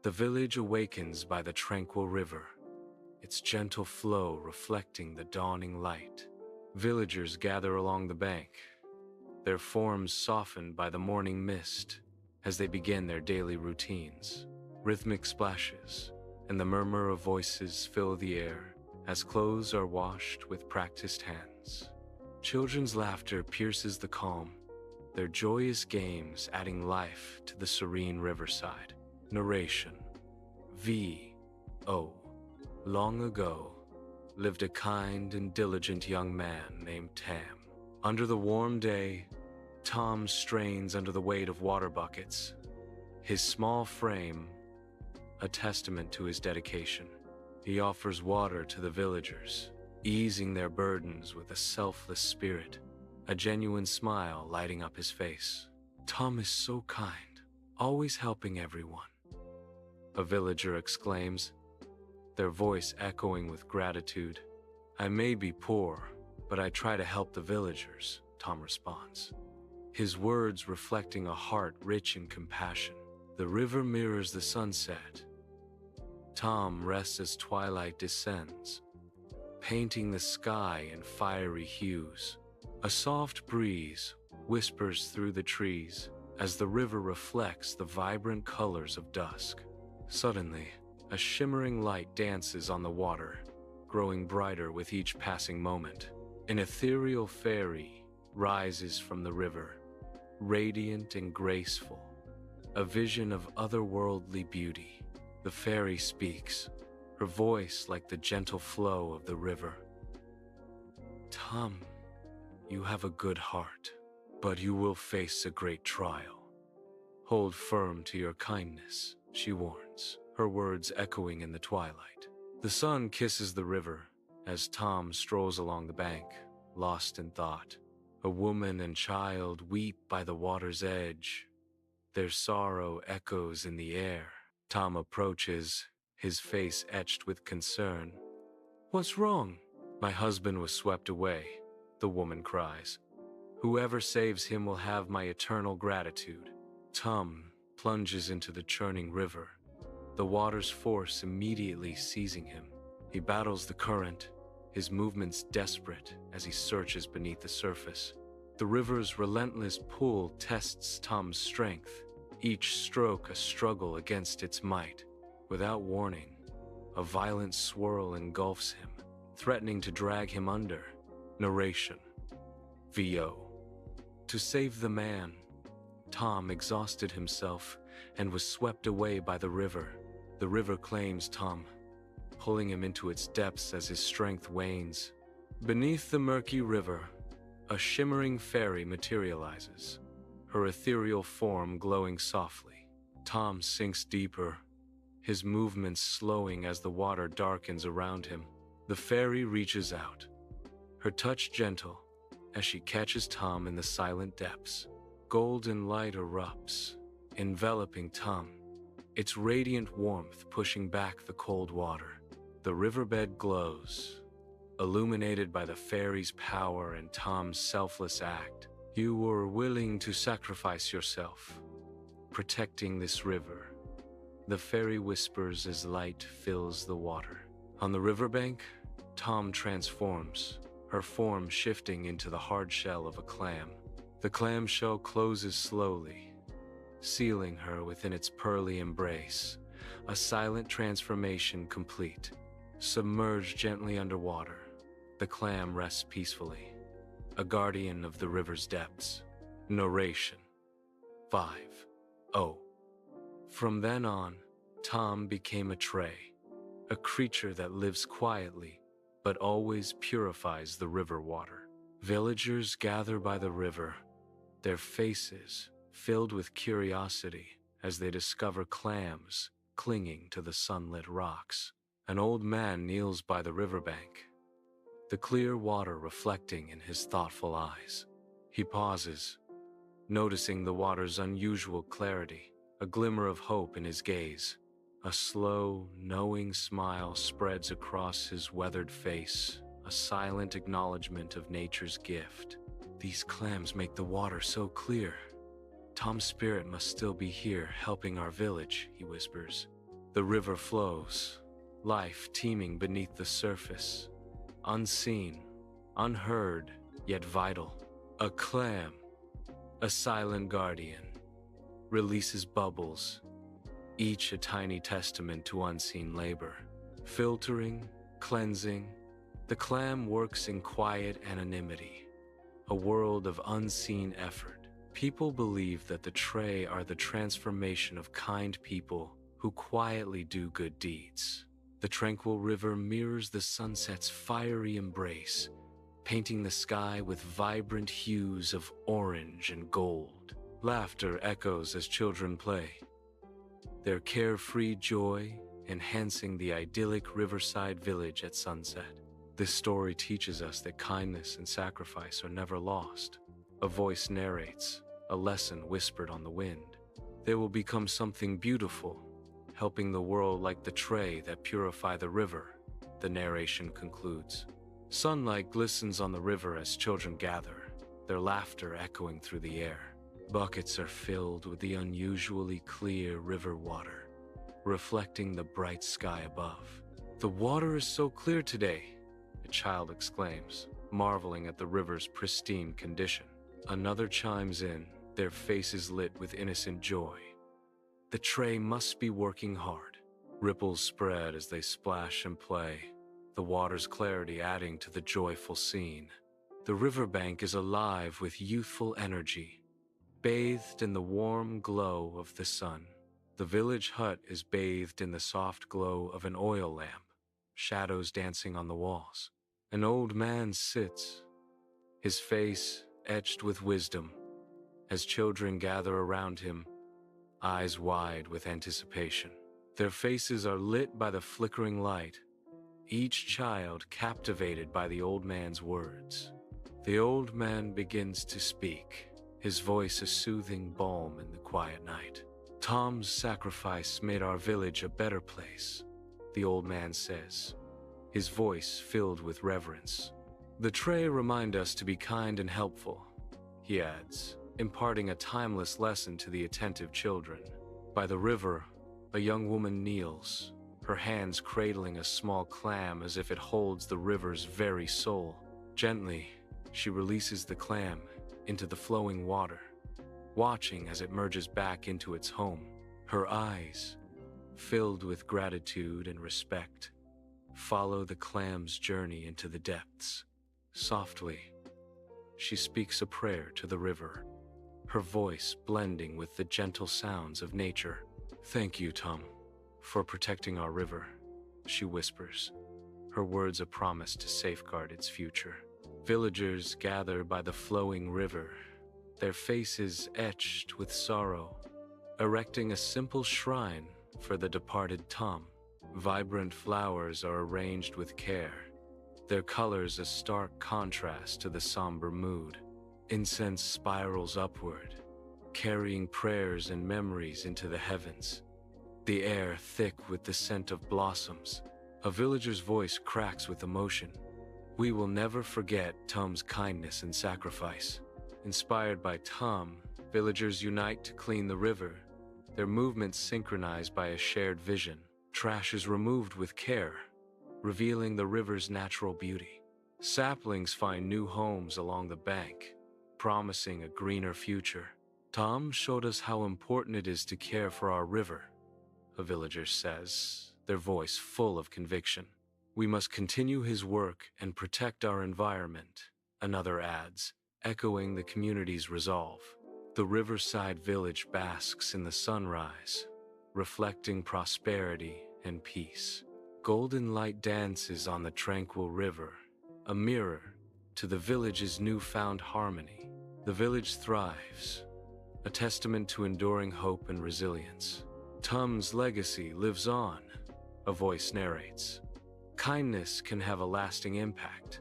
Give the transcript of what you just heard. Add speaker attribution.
Speaker 1: The village awakens by the tranquil river, its gentle flow reflecting the dawning light. Villagers gather along the bank, their forms softened by the morning mist as they begin their daily routines. Rhythmic splashes and the murmur of voices fill the air as clothes are washed with practiced hands. Children's laughter pierces the calm, their joyous games adding life to the serene riverside. Narration. V.O. Long ago, lived a kind and diligent young man named Tam. Under the warm day, Tom strains under the weight of water buckets, his small frame a testament to his dedication. He offers water to the villagers, easing their burdens with a selfless spirit, a genuine smile lighting up his face. Tom is so kind, always helping everyone, a villager exclaims, their voice echoing with gratitude. I may be poor, but I try to help the villagers, Tom responds, his words reflecting a heart rich in compassion. The river mirrors the sunset. Tom rests as twilight descends, painting the sky in fiery hues. A soft breeze whispers through the trees as the river reflects the vibrant colors of dusk. Suddenly, a shimmering light dances on the water, growing brighter with each passing moment. An ethereal fairy rises from the river, radiant and graceful, a vision of otherworldly beauty. The fairy speaks, her voice like the gentle flow of the river. Tom, you have a good heart, but you will face a great trial. Hold firm to your kindness, she warns, her words echoing in the twilight. The sun kisses the river as Tom strolls along the bank, lost in thought. A woman and child weep by the water's edge. Their sorrow echoes in the air. Tom approaches, his face etched with concern. What's wrong? My husband was swept away, the woman cries. Whoever saves him will have my eternal gratitude. Tom plunges into the churning river, the water's force immediately seizing him. He battles the current, his movements desperate as he searches beneath the surface. The river's relentless pull tests Tom's strength, each stroke a struggle against its might. Without warning, a violent swirl engulfs him, threatening to drag him under. Narration. V.O. To save the man, Tom exhausted himself and was swept away by the river. The river claims Tom, pulling him into its depths as his strength wanes. Beneath the murky river, a shimmering fairy materializes, her ethereal form glowing softly. Tom sinks deeper, his movements slowing as the water darkens around him. The fairy reaches out, her touch gentle as she catches Tom in the silent depths. Golden light erupts, enveloping Tom, its radiant warmth pushing back the cold water. The riverbed glows, illuminated by the fairy's power and Tom's selfless act. You were willing to sacrifice yourself, protecting this river, the fairy whispers as light fills the water. On the riverbank, Tom transforms, her form shifting into the hard shell of a clam. The clam shell closes slowly, sealing her within its pearly embrace, a silent transformation complete. Submerged gently underwater, the clam rests peacefully, a guardian of the river's depths. Narration. 5.0. From then on, Tom became a tray, a creature that lives quietly, but always purifies the river water. Villagers gather by the river, their faces filled with curiosity as they discover clams clinging to the sunlit rocks. An old man kneels by the riverbank, the clear water reflecting in his thoughtful eyes. He pauses, noticing the water's unusual clarity, a glimmer of hope in his gaze. A slow, knowing smile spreads across his weathered face, a silent acknowledgement of nature's gift. These clams make the water so clear. Tom's spirit must still be here, helping our village, he whispers. The river flows, life teeming beneath the surface, unseen, unheard, yet vital. A clam, a silent guardian, releases bubbles, each a tiny testament to unseen labor. Filtering, cleansing, the clam works in quiet anonymity, a world of unseen effort. People believe that the tray are the transformation of kind people who quietly do good deeds. The tranquil river mirrors the sunset's fiery embrace, painting the sky with vibrant hues of orange and gold. Laughter echoes as children play, their carefree joy enhancing the idyllic riverside village at sunset. This story teaches us that kindness and sacrifice are never lost. A voice narrates, a lesson whispered on the wind. They will become something beautiful, helping the world like the tray that purify the river, the narration concludes. Sunlight glistens on the river as children gather, their laughter echoing through the air. Buckets are filled with the unusually clear river water, reflecting the bright sky above. "The water is so clear today," a child exclaims, marveling at the river's pristine condition. Another chimes in, their faces lit with innocent joy. "The tray must be working hard." Ripples spread as they splash and play, the water's clarity adding to the joyful scene. The riverbank is alive with youthful energy, bathed in the warm glow of the sun. The village hut is bathed in the soft glow of an oil lamp, shadows dancing on the walls. An old man sits, his face etched with wisdom, as children gather around him, eyes wide with anticipation. Their faces are lit by the flickering light, each child captivated by the old man's words. The old man begins to speak, his voice a soothing balm in the quiet night. "Tom's sacrifice made our village a better place," the old man says, his voice filled with reverence. "The tray remind us to be kind and helpful," he adds, imparting a timeless lesson to the attentive children. By the river, a young woman kneels, her hands cradling a small clam as if it holds the river's very soul. Gently, she releases the clam into the flowing water, watching as it merges back into its home. Her eyes, filled with gratitude and respect, follow the clam's journey into the depths. Softly, she speaks a prayer to the river, her voice blending with the gentle sounds of nature. "Thank you, Tom, for protecting our river," she whispers, her words a promise to safeguard its future. Villagers gather by the flowing river, their faces etched with sorrow, erecting a simple shrine for the departed Tom. Vibrant flowers are arranged with care, their colors a stark contrast to the somber mood. Incense spirals upward, carrying prayers and memories into the heavens. The air thick with the scent of blossoms. A villager's voice cracks with emotion. "We will never forget Tom's kindness and sacrifice." Inspired by Tom, villagers unite to clean the river, their movements synchronized by a shared vision. Trash is removed with care, revealing the river's natural beauty. Saplings find new homes along the bank, promising a greener future. "Tom showed us how important it is to care for our river," a villager says, their voice full of conviction. "We must continue his work and protect our environment," another adds, echoing the community's resolve. The riverside village basks in the sunrise, reflecting prosperity and peace. Golden light dances on the tranquil river, a mirror to the village's newfound harmony. The village thrives, a testament to enduring hope and resilience. "Tom's legacy lives on," a voice narrates. "Kindness can have a lasting impact."